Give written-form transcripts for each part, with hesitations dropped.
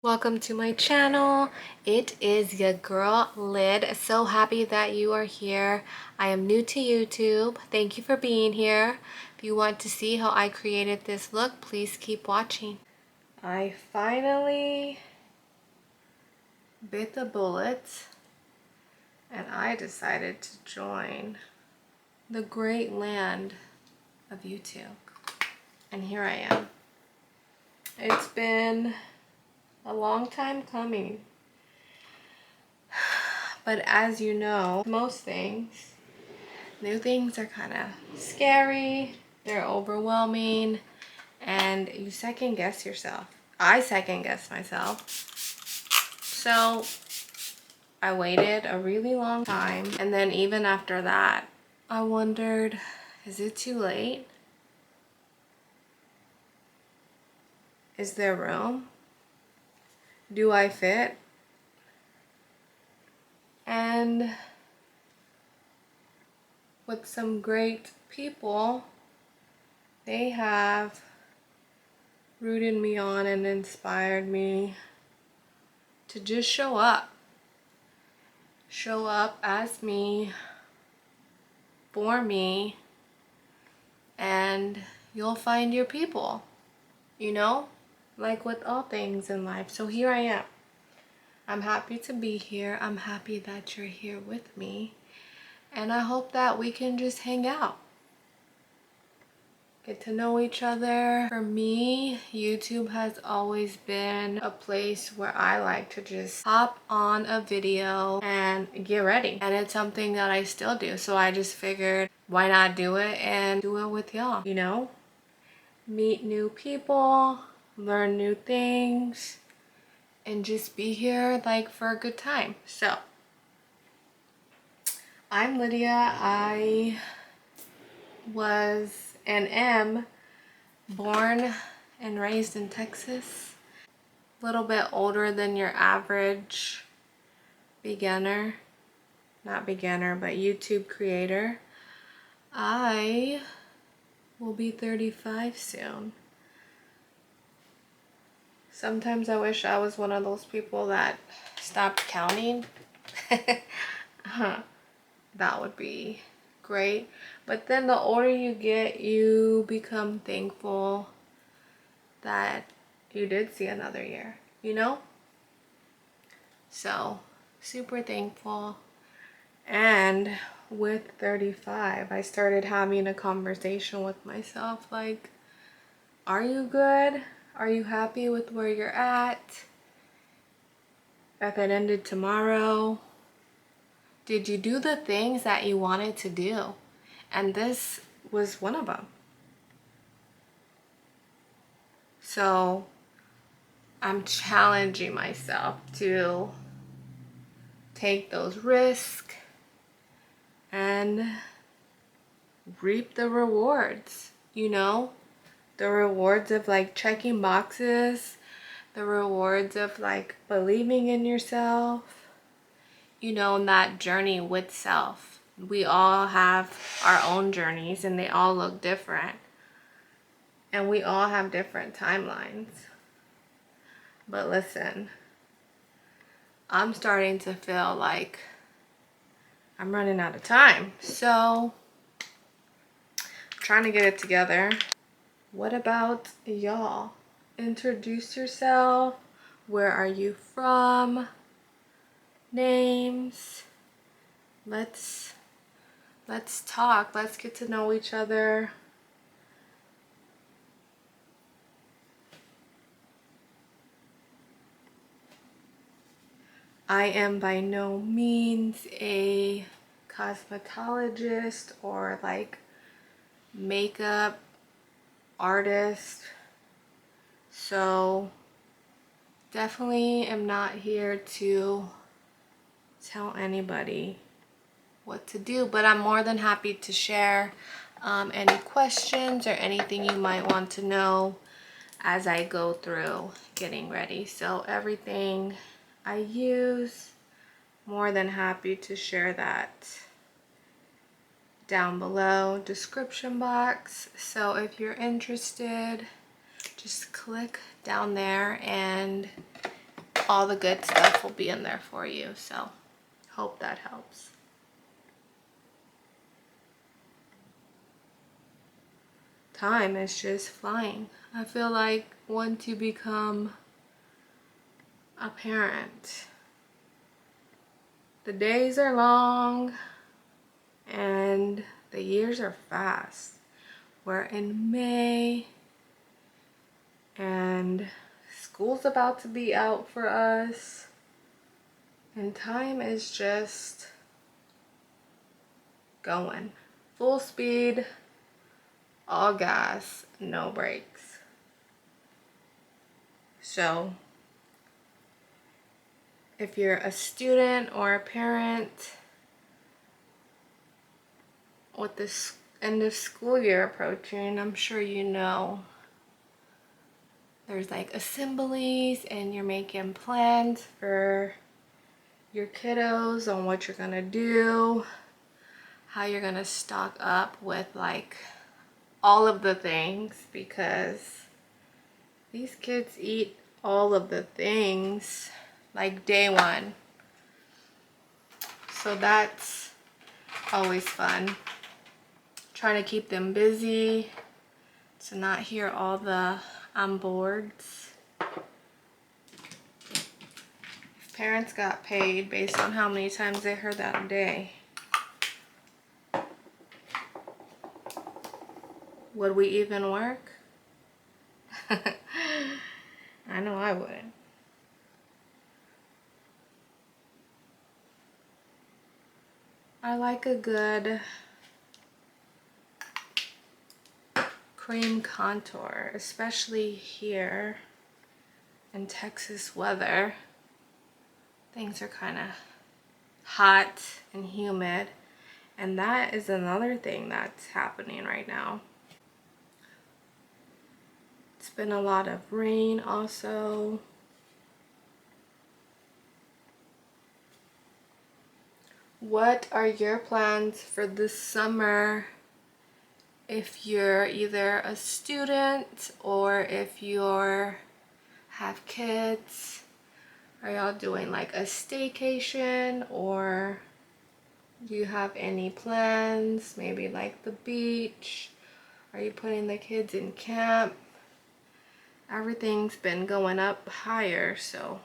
Welcome to my channel. It is your girl Lid. So happy that you are here. I am new to YouTube. Thank you for being here. If you want to see how I created this look, please keep watching. I finally bit the bullet and I decided to join the great land of YouTube. And here I am. It's been a long time coming. But as you know, most things, new things are kind of scary, they're overwhelming, and you second guess yourself. I second guess myself. So I waited a really long time, and then even after that, I wondered, is it too late? Is there room? Do I fit? And with some great people, they have rooted me on and inspired me to just show up. Show up as me, for me, and you'll find your people, you know? Like with all things in life. So here I am. I'm happy to be here. I'm happy that you're here with me. And I hope that we can just hang out. Get to know each other. For me, YouTube has always been a place where I like to just hop on a video and get ready. And it's something that I still do. So I just figured, why not do it and do it with y'all, you know? Meet new people, learn new things, and just be here like for a good time. So I'm Lydia. I was and am born and raised in Texas. A little bit older than your average beginner. Not beginner, but YouTube creator. I will be 35 soon. Sometimes I wish I was one of those people that stopped counting. That would be great. But then the older you get, you become thankful that you did see another year, you know? So, super thankful. And with 35, I started having a conversation with myself like, are you good? Are you happy with where you're at? If it ended tomorrow, did you do the things that you wanted to do? And this was one of them. So I'm challenging myself to take those risks and reap the rewards, you know? The rewards of like checking boxes, the rewards of like believing in yourself, you know, and that journey with self. We all have our own journeys and they all look different. And we all have different timelines. But listen, I'm starting to feel like I'm running out of time. So, I'm trying to get it together. What about y'all? Introduce yourself. Where are you from? Names. Let's talk. Let's get to know each other. I am by no means a cosmetologist or like makeup artist, so definitely am not here to tell anybody what to do, but I'm more than happy to share any questions or anything you might want to know as I go through getting ready. So everything I use, more than happy to share that down below, description box. So if you're interested, just click down there and all the good stuff will be in there for you. So hope that helps. Time is just flying. I feel like once you become a parent, the days are long and the years are fast. We're in May and school's about to be out for us, and time is just going full speed, all gas, no brakes. So if you're a student or a parent with this end of school year approaching, I'm sure you know there's like assemblies and you're making plans for your kiddos on what you're gonna do, how you're gonna stock up with like all of the things, because these kids eat all of the things like day one. So that's always fun. Trying to keep them busy to not hear all the "I'm boards." If parents got paid based on how many times they heard that a day, would we even work? I know I wouldn't. I like a good cream contour, especially here in Texas weather. Things are kind of hot and humid, and that is another thing that's happening right now. It's been a lot of rain also. What are your plans for this summer? If you're either a student or if you're have kids, are y'all doing like a staycation, or do you have any plans? Maybe like the beach? Are you putting the kids in camp? Everything's been going up higher, so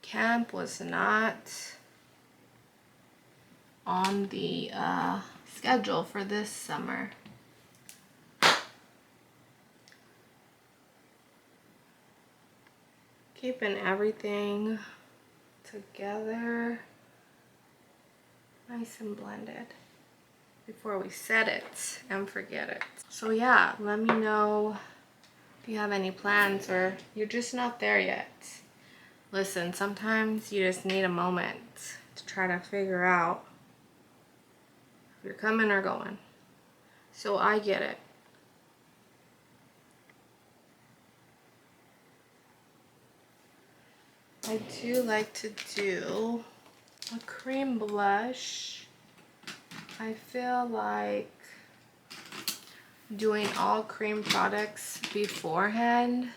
camp was not on the schedule for this summer. Keeping everything together, nice and blended before we set it and forget it. So yeah, let me know if you have any plans or you're just not there yet. Listen, sometimes you just need a moment to try to figure out if you're coming or going. So I get it. I do like to do a cream blush. I feel like doing all cream products beforehand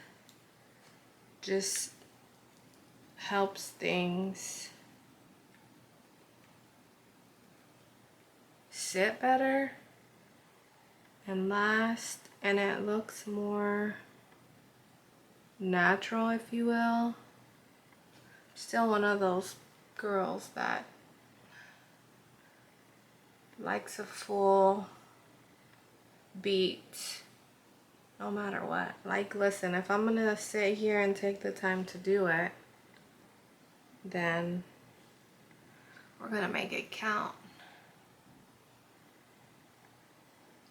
just helps things sit better and last, and it looks more natural, if you will. Still one of those girls that likes a full beat no matter what. Like, listen, if I'm gonna sit here and take the time to do it, then we're gonna make it count.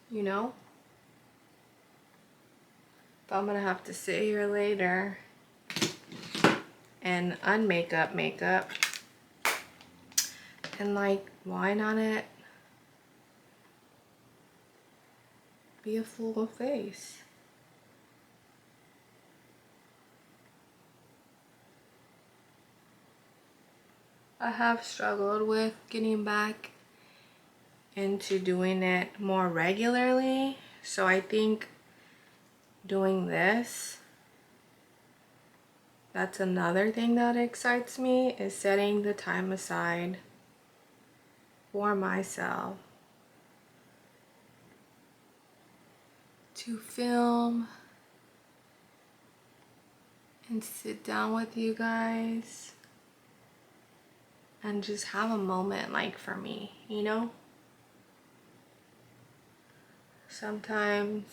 You know? If I'm gonna have to sit here later and unmakeup makeup and like line on it, be a full face. I have struggled with getting back into doing it more regularly, so I think doing this That's another thing that excites me, is setting the time aside for myself to film and sit down with you guys and just have a moment, like, for me, you know? Sometimes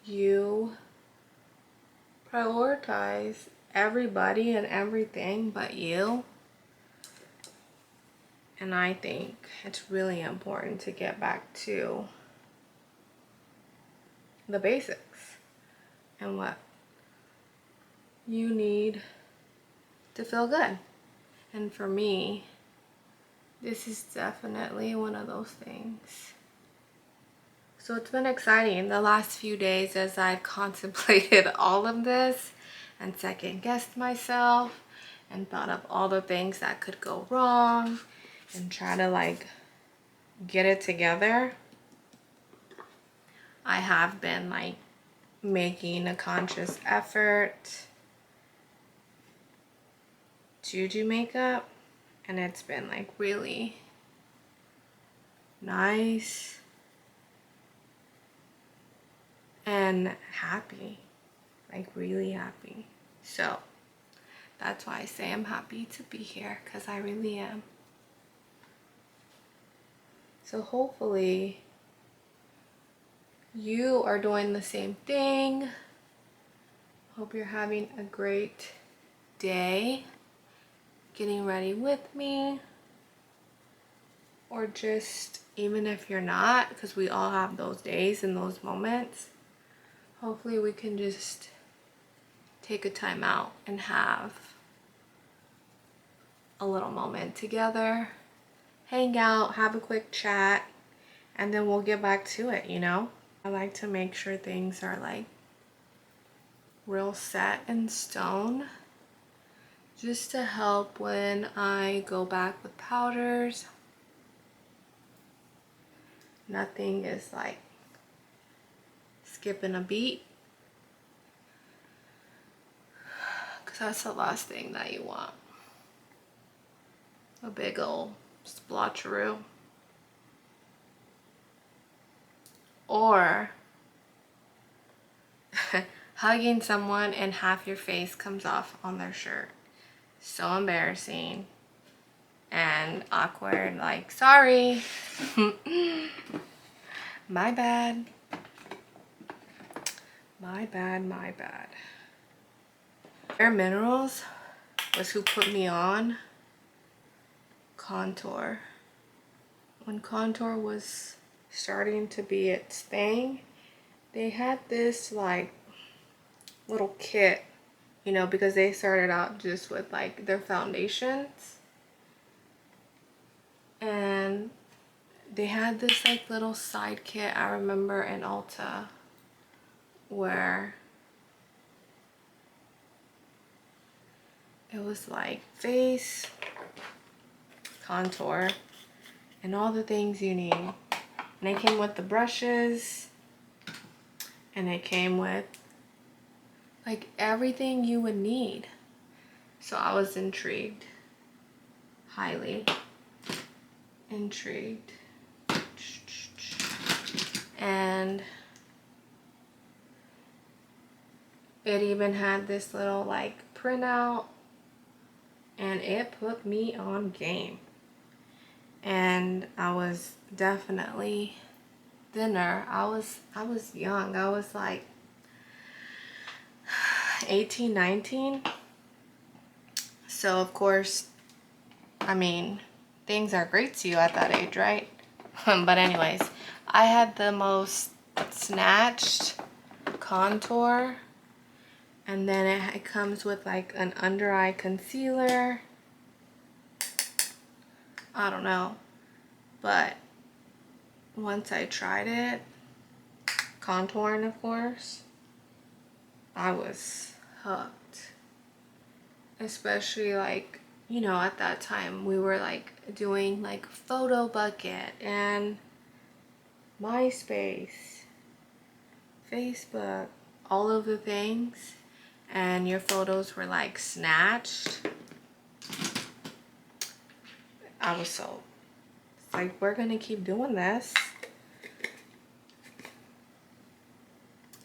you prioritize everybody and everything but you. And I think it's really important to get back to the basics and what you need to feel good. And for me, this is definitely one of those things. So it's been exciting the last few days as I've contemplated all of this and second-guessed myself and thought of all the things that could go wrong and try to, like, get it together. I have been, like, making a conscious effort to do makeup, and it's been, like, really nice and happy, like, really happy. So that's why I say I'm happy to be here, because I really am. So hopefully you are doing the same thing. Hope you're having a great day, getting ready with me, or just even if you're not, because we all have those days and those moments, hopefully we can just take a time out and have a little moment together, hang out, have a quick chat, and then we'll get back to it, you know? I like to make sure things are, like, real set in stone, just to help when I go back with powders. Nothing is, like, skipping a beat, because that's the last thing that you want. A big old splotcheroo. Or hugging someone and half your face comes off on their shirt. So embarrassing and awkward, like, sorry. My bad. My bad, my bad. Bare Minerals was who put me on contour. When contour was starting to be its thing, they had this, like, little kit, you know, because they started out just with, like, their foundations. And they had this, like, little side kit, I remember, in Ulta, where it was like face, contour, and all the things you need. And it came with the brushes, and it came with, like, everything you would need. So I was intrigued, highly intrigued. And it even had this little, like, printout, and it put me on game. And I was definitely thinner. I was young. I was like 18, 19. So of course, I mean, things are great to you at that age, right? But anyways, I had the most snatched contour, and then it comes with, like, an under eye concealer. I don't know, but once I tried it, contouring of course, I was hooked. Especially, like, you know, at that time we were, like, doing, like, Photo Bucket and MySpace, Facebook, all of the things. and your photos were like snatched, I was so, it's like, we're gonna keep doing this.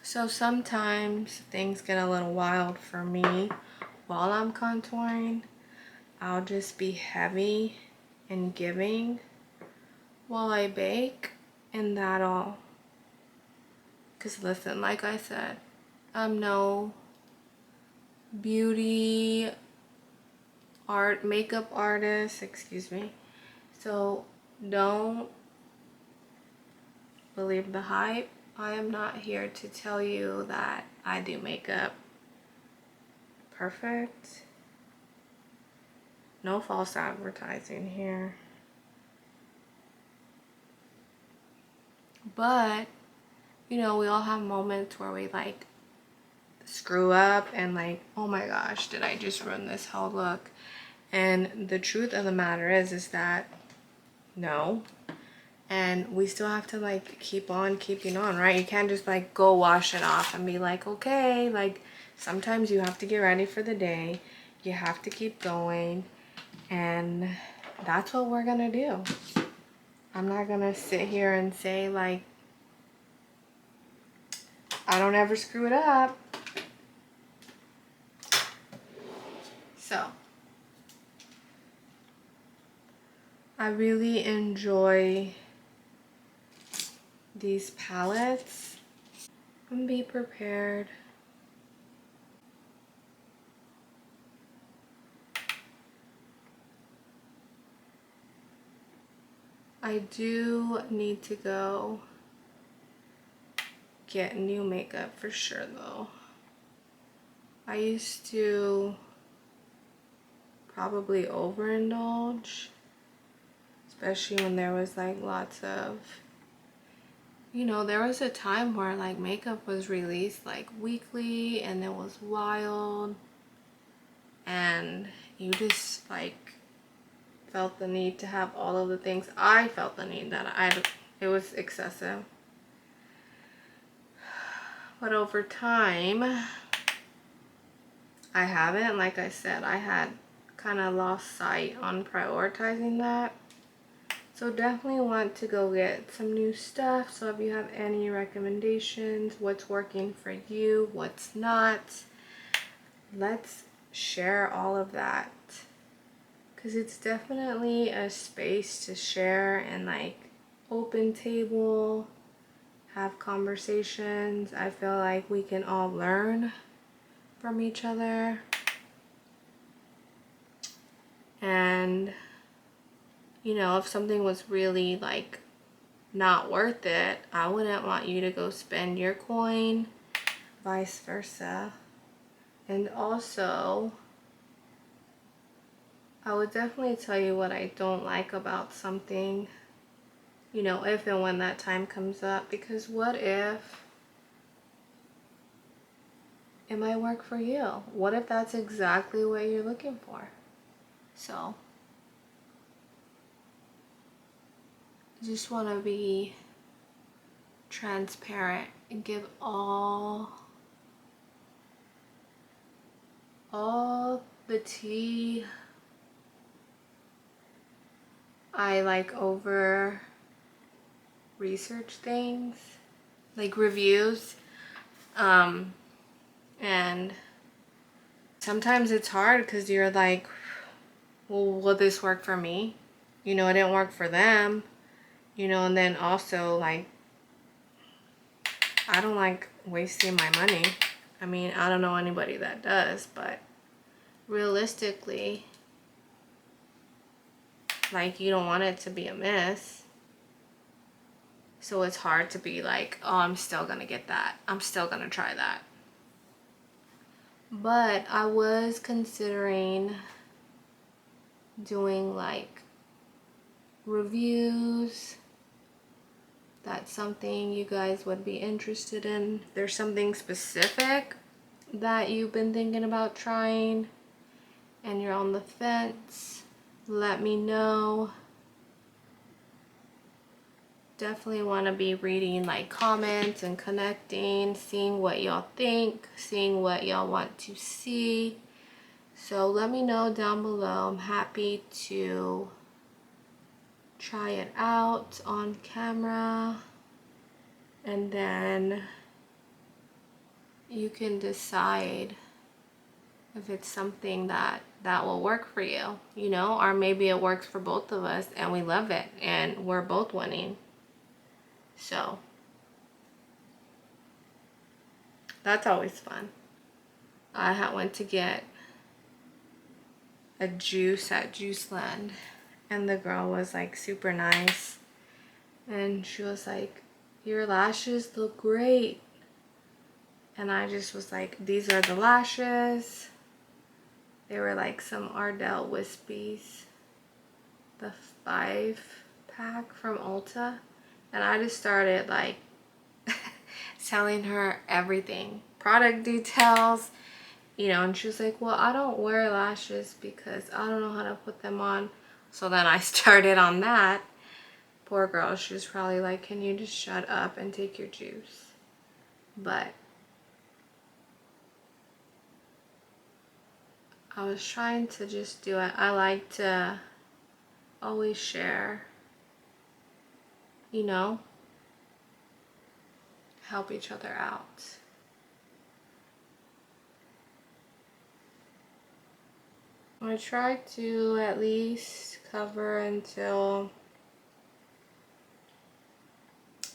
So sometimes things get a little wild for me while I'm contouring. I'll just be heavy and giving while I bake, and that'll, because listen, like I said, I'm no beauty makeup artist, excuse me. So don't believe the hype. I am not here to tell you that I do makeup perfect. No false advertising here. But, you know, we all have moments where we like screw up and like, oh my gosh, did I just ruin this whole look? And the truth of the matter is that no. And we still have to like keep on keeping on, right? You can't just like go wash it off and be like, okay, like sometimes you have to get ready for the day. You have to keep going. And that's what we're gonna do. I'm not gonna sit here and say like, I don't ever screw it up. So I really enjoy these palettes. And be prepared. I do need to go get new makeup for sure though. I used to probably overindulge, especially when there was like lots of, you know, there was a time where like makeup was released like weekly and it was wild, and you just like felt the need to have all of the things. I felt the need that it was excessive. But over time, I haven't. Like I said, I had kind of lost sight on prioritizing that. So definitely want to go get some new stuff. So if you have any recommendations, what's working for you, what's not, let's share all of that. Because it's definitely a space to share and like open table, have conversations. I feel like we can all learn from each other. And you know, if something was really like not worth it, I wouldn't want you to go spend your coin, vice versa. And also, I would definitely tell you what I don't like about something, you know, if and when that time comes up, because what if it might work for you? What if that's exactly what you're looking for? So I just want to be transparent and give all the tea. I like over research things, like reviews, and sometimes it's hard because you're like, well, will this work for me? You know, it didn't work for them, you know. And then also like, I don't like wasting my money. I mean, I don't know anybody that does, but realistically, like, you don't want it to be a miss. So it's hard to be like, oh, I'm still gonna get that. I'm still gonna try that. But I was considering doing like reviews. That's something you guys would be interested in. If there's something specific that you've been thinking about trying and you're on the fence, let me know. definitely want to be reading like comments and connecting, seeing what y'all think, seeing what y'all want to see. So let me know down below. I'm happy to try it out on camera, and then you can decide if it's something that will work for you, you know, or maybe it works for both of us and we love it and we're both winning. So that's always fun. I went to get a juice at Juiceland, and the girl was like super nice, and she was like, your lashes look great. And I just was like, these are the lashes. They were like some Ardell Wispies, the 5-pack from Ulta. And I just started like telling her everything, product details, you know, and she was like, well, I don't wear lashes because I don't know how to put them on. So then I started on that. Poor girl, she was probably like, can you just shut up and take your juice? But I was trying to just do it. I like to always share, you know, help each other out. I try to at least cover until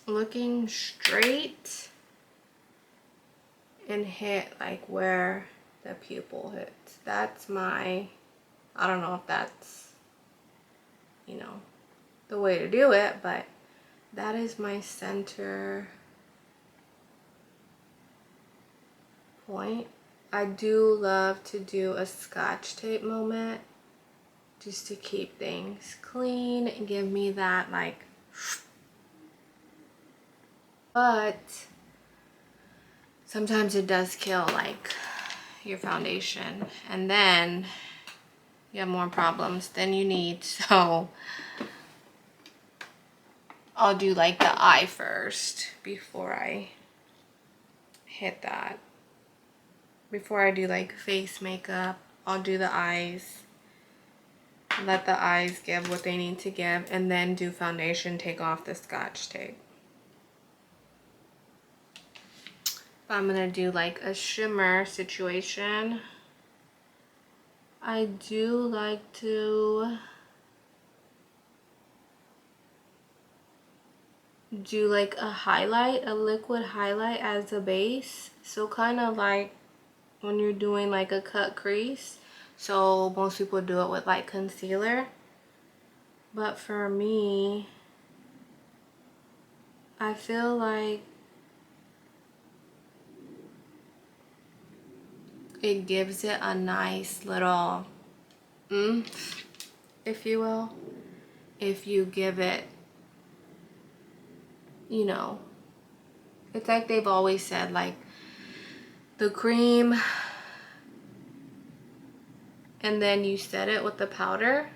looking straight and hit like where the pupil hits. That's my, I don't know if that's, you know, the way to do it, but that is my center point. I do love to do a Scotch tape moment just to keep things clean and give me that like, but sometimes it does kill like your foundation, and then you have more problems than you need. So I'll do like the eye first before I hit that. Before I do like face makeup, I'll do the eyes, let the eyes give what they need to give, and then do foundation, take off the Scotch tape. If I'm gonna do like a shimmer situation, I do like to do like a highlight, a liquid highlight as a base. So kind of like when you're doing like a cut crease. So most people do it with like concealer, but for me, I feel like it gives it a nice little oomph, if you will, if you give it, you know, it's like they've always said, like the cream and then you set it with the powder.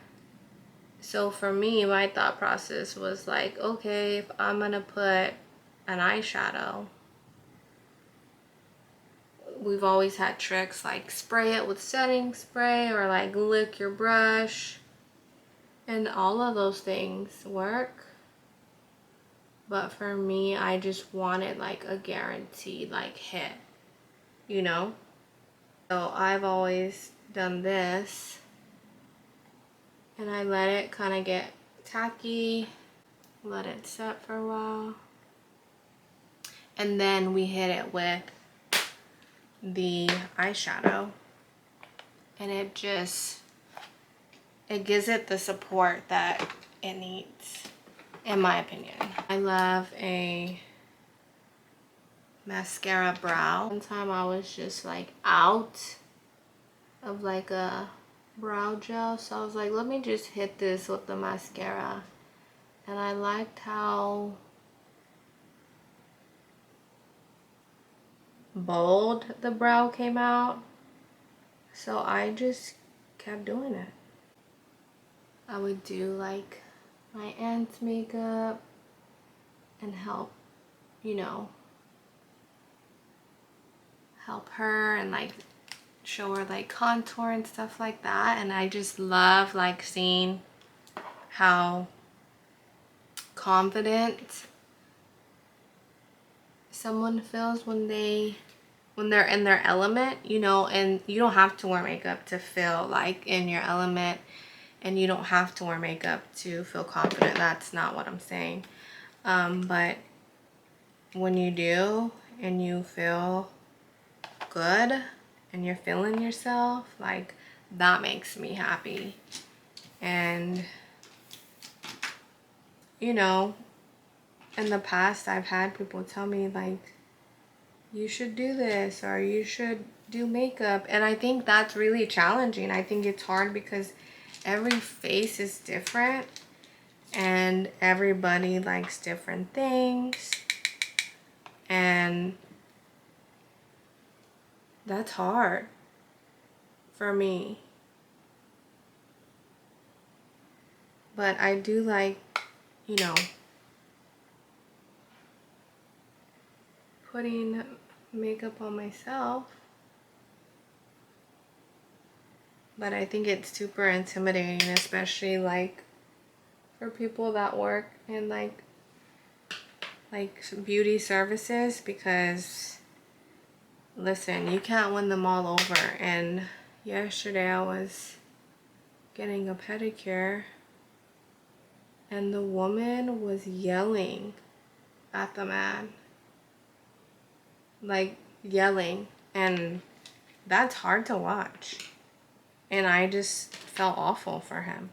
So for me, my thought process was like, okay, if I'm gonna put an eyeshadow, we've always had tricks like spray it with setting spray or like lick your brush, and all of those things work. But for me, I just wanted like a guaranteed like hit, you know? So I've always done this, and I let it kind of get tacky, let it set for a while, and then we hit it with the eyeshadow, and it gives it the support that it needs, in my opinion. I love a mascara brow. One time I was just like out of like a brow gel, so I was like, let me just hit this with the mascara, and I liked how bold the brow came out, so I just kept doing it. I would do like my aunt's makeup, and help, you know, help her and like show her like contour and stuff like that. And I just love like seeing how confident someone feels when they're in their element, you know. And you don't have to wear makeup to feel like in your element, and you don't have to wear makeup to feel confident. That's not what I'm saying. But when you do and you feel good and you're feeling yourself, like, that makes me happy. And you know, in the past I've had people tell me like, you should do this or you should do makeup, and I think that's really challenging. I think it's hard because every face is different and everybody likes different things, and that's hard for me. But I do like, you know, putting makeup on myself. But I think it's super intimidating, especially like for people that work in like beauty services, because listen, you can't win them all over. And yesterday I was getting a pedicure and the woman was yelling at the man, like yelling, and that's hard to watch. And I just felt awful for him,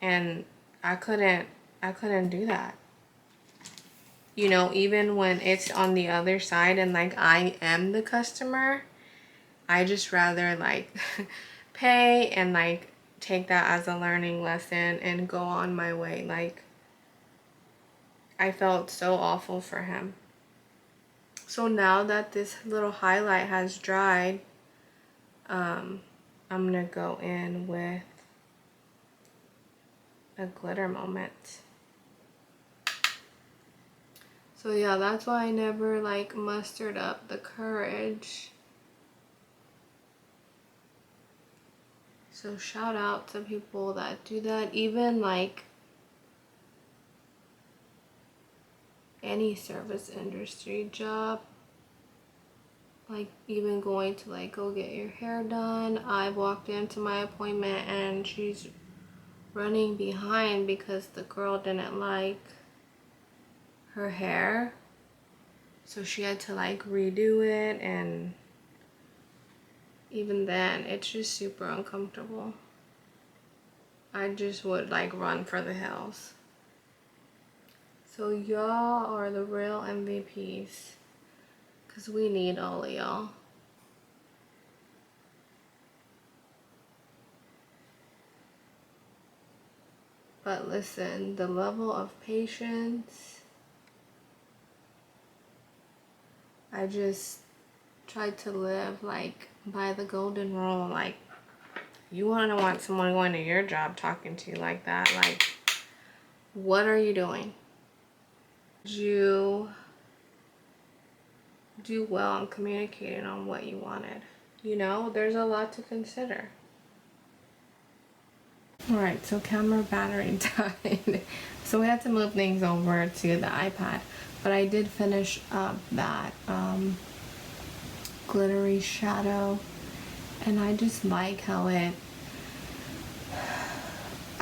and I couldn't do that. You know, even when it's on the other side and like I am the customer, I just rather like pay and like take that as a learning lesson and go on my way. Like, I felt so awful for him. So now that this little highlight has dried, I'm gonna go in with a glitter moment. So yeah, that's why I never like mustered up the courage. So shout out to people that do that. Even like any service industry job, like even going to like go get your hair done. I walked into my appointment and she's running behind because the girl didn't like her hair, so she had to like redo it, and even then it's just super uncomfortable. I just would like run for the hills. So y'all are the real MVPs, because we need all of y'all. But listen, the level of patience, I just tried to live like by the golden rule. Like, you want someone going to your job talking to you like that, like, what are you doing? Did you do well on communicating on what you wanted? You know, there's a lot to consider. Alright, so camera battery died. So we had to move things over to the iPad. But I did finish up that glittery shadow. And I just like how I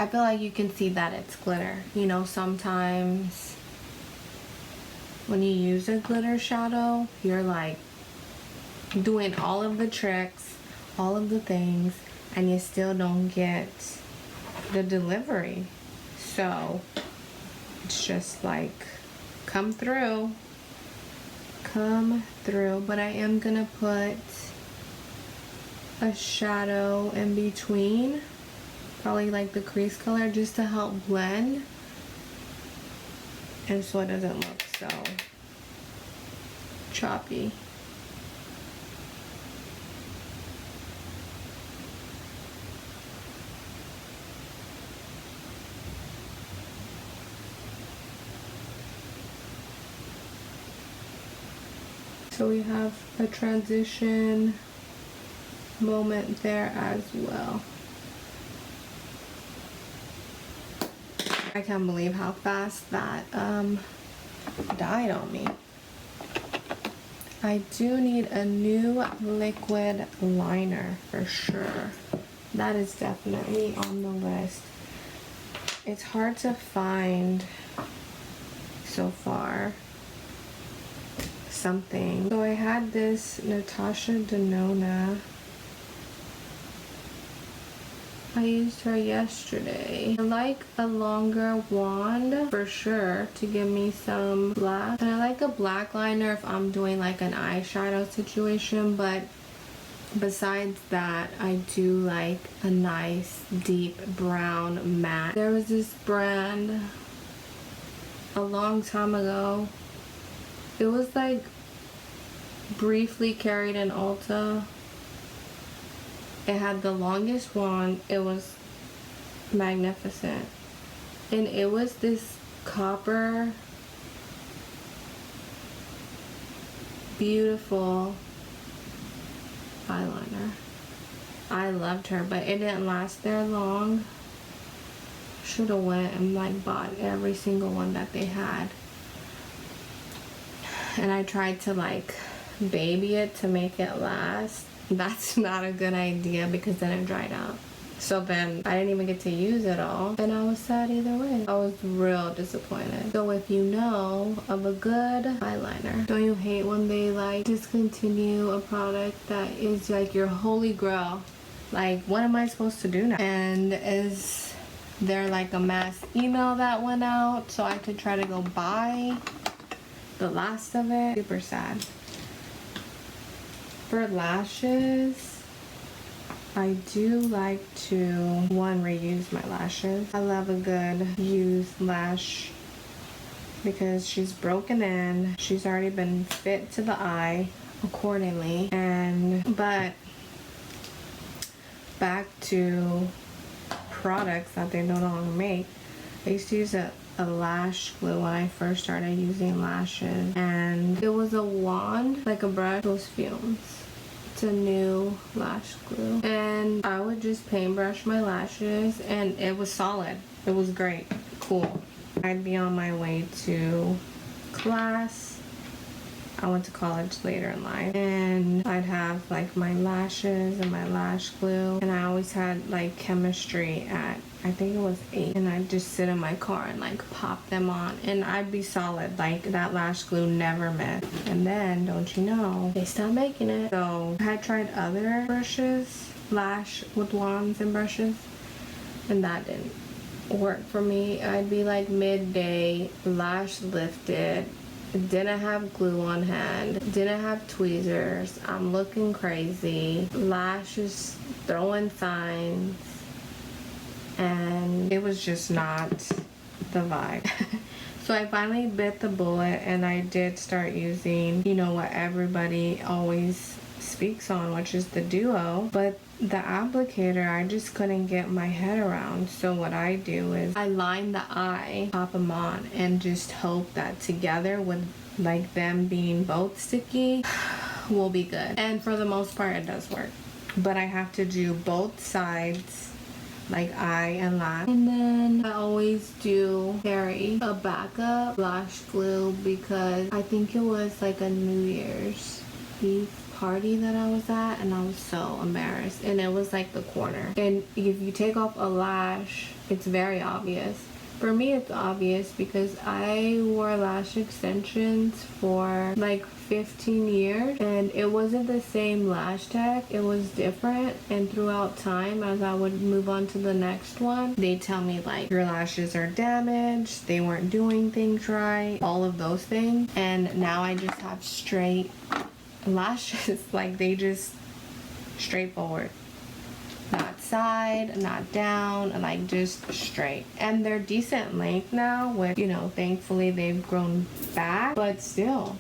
feel like you can see that it's glitter. You know, sometimes when you use a glitter shadow, you're like doing all of the tricks, all of the things, and you still don't get the delivery. So it's just like, come through. But I am gonna put a shadow in between, probably like the crease color, just to help blend, and so it doesn't look so choppy. So we have a transition moment there as well. I can't believe how fast that died on me. I do need a new liquid liner for sure. That is definitely on the list. It's hard to find so far something. So I had this Natasha Denona. I used her yesterday. I like a longer wand for sure to give me some black. And I like a black liner if I'm doing like an eyeshadow situation, but besides that, I do like a nice deep brown matte. There was this brand a long time ago. It was like briefly carried in Ulta. It had the longest wand. It was magnificent. And it was this copper, beautiful eyeliner. I loved her, but it didn't last there long. Should have went and like bought every single one that they had. And I tried to like baby it to make it last. That's not a good idea because then it dried out. So then I didn't even get to use it all, and I was sad either way. I was real disappointed. So if you know of a good eyeliner, don't you hate when they like discontinue a product that is like your holy grail? Like, what am I supposed to do now? And is there like a mass email that went out so I could try to go buy the last of it? Super sad. For lashes, I do like to, reuse my lashes. I love a good used lash because she's broken in. She's already been fit to the eye accordingly. But back to products that they no longer make. I used to use a lash glue when I first started using lashes, and it was a wand, like a brush, those fumes. It's a new lash glue, and I would just paintbrush my lashes, and it was solid. It was great, cool. I'd be on my way to class. I went to college later in life, and I'd have like my lashes and my lash glue, and I always had like chemistry at, I think it was 8, and I'd just sit in my car and like pop them on, and I'd be solid. Like, that lash glue never missed. And then, don't you know, they stopped making it. So I had tried other brushes, lash with wands and brushes, and that didn't work for me. I'd be like midday, lash lifted, didn't have glue on hand, didn't have tweezers, I'm looking crazy, lashes throwing signs, and it was just not the vibe. So I finally bit the bullet, and I did start using, you know, what everybody always speaks on, which is the duo. But the applicator, I just couldn't get my head around. So what I do is I line the eye, pop them on, and just hope that together with like them being both sticky will be good. And for the most part, it does work. But I have to do both sides, like eye and lash. And then I always do carry a backup lash glue because I think it was like a New Year's Eve party that I was at, and I was so embarrassed, and it was like the corner, and if you take off a lash, it's very obvious. For me, it's obvious because I wore lash extensions for like 15 years, and it wasn't the same lash tech. It was different, and throughout time, as I would move on to the next one, they tell me like, your lashes are damaged, they weren't doing things right, all of those things. And now I just have straight lashes, like they just straightforward, not side, not down, like just straight. And they're decent length now, with, you know, thankfully they've grown back, but still.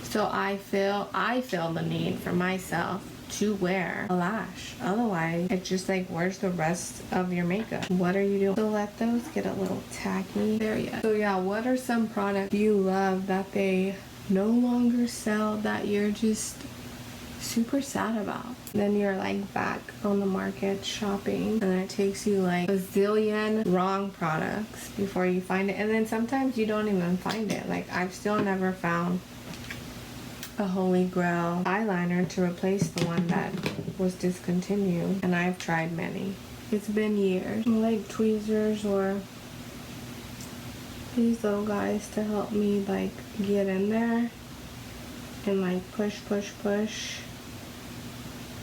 So I feel the need for myself to wear a lash. Otherwise, it's just like, where's the rest of your makeup? What are you doing? So let those get a little tacky. There you go. So yeah, what are some products you love that they no longer sell that you're just super sad about? Then you're like back on the market shopping, and it takes you like a zillion wrong products before you find it. And then sometimes you don't even find it. Like, I've still never found a holy grail eyeliner to replace the one that was discontinued, and I've tried many. It's been years. Like tweezers or these little guys to help me like get in there and like push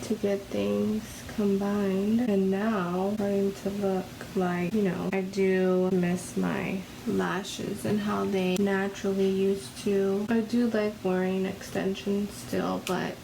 to get things combined. And now starting to look like, you know, I do miss my lashes and how they naturally used to. I do like wearing extensions still, but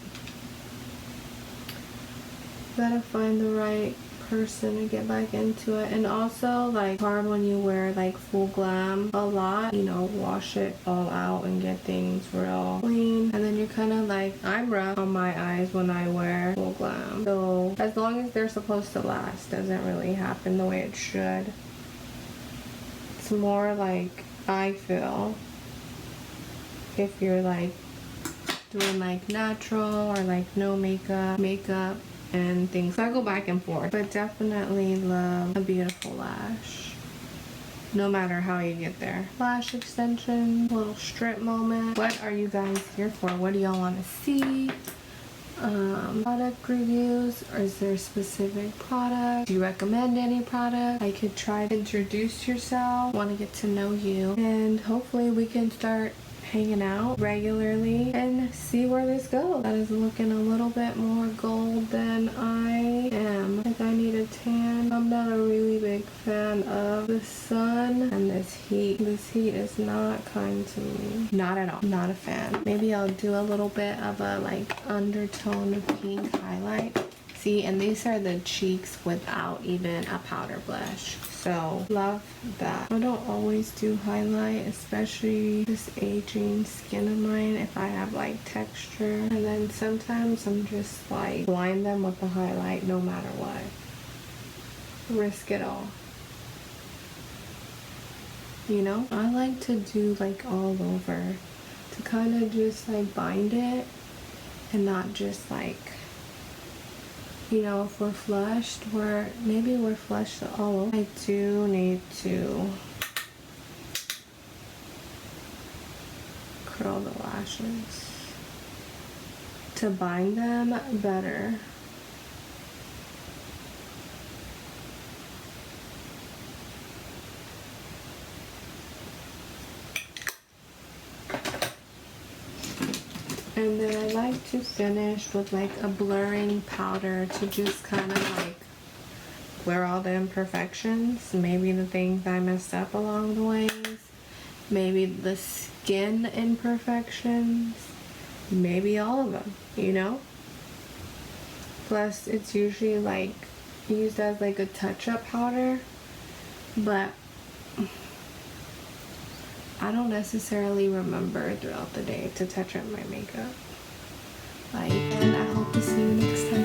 gotta find the right person to get back into it. And also, like, hard when you wear like full glam a lot, you know, wash it all out and get things real clean, and then you're kind of like, I'm rough on my eyes when I wear full glam. So as long as they're supposed to last, doesn't really happen the way it should. It's more like, I feel, if you're like doing like natural or like no makeup and things. So I go back and forth, but definitely love a beautiful lash, no matter how you get there. Lash extension, little strip moment. What are you guys here for? What do y'all want to see? Product reviews, or is there a specific product? Do you recommend any product I could try to introduce yourself? Want to get to know you, and hopefully we can start hanging out regularly and see where this goes. That is looking a little bit more gold than I am. Like, I need a tan. I'm not a really big fan of the sun and this heat. This heat is not kind to me. Not at all. Not a fan. Maybe I'll do a little bit of a like undertone pink highlight. See, and these are the cheeks without even a powder blush. So love that. I don't always do highlight, especially this aging skin of mine, if I have like texture. And then sometimes I'm just like blind them with the highlight no matter what. Risk it all. You know? I like to do like all over, to kind of just like bind it and not just like, you know, if we're flushed, maybe we're flushed all over. I do need to curl the lashes to bind them better. And then I like to finish with like a blurring powder to just kind of like blur all the imperfections, maybe the things I messed up along the ways, maybe the skin imperfections, maybe all of them, you know? Plus, it's usually like used as like a touch-up powder, but I don't necessarily remember throughout the day to touch up my makeup. Bye, and I hope to see you next time.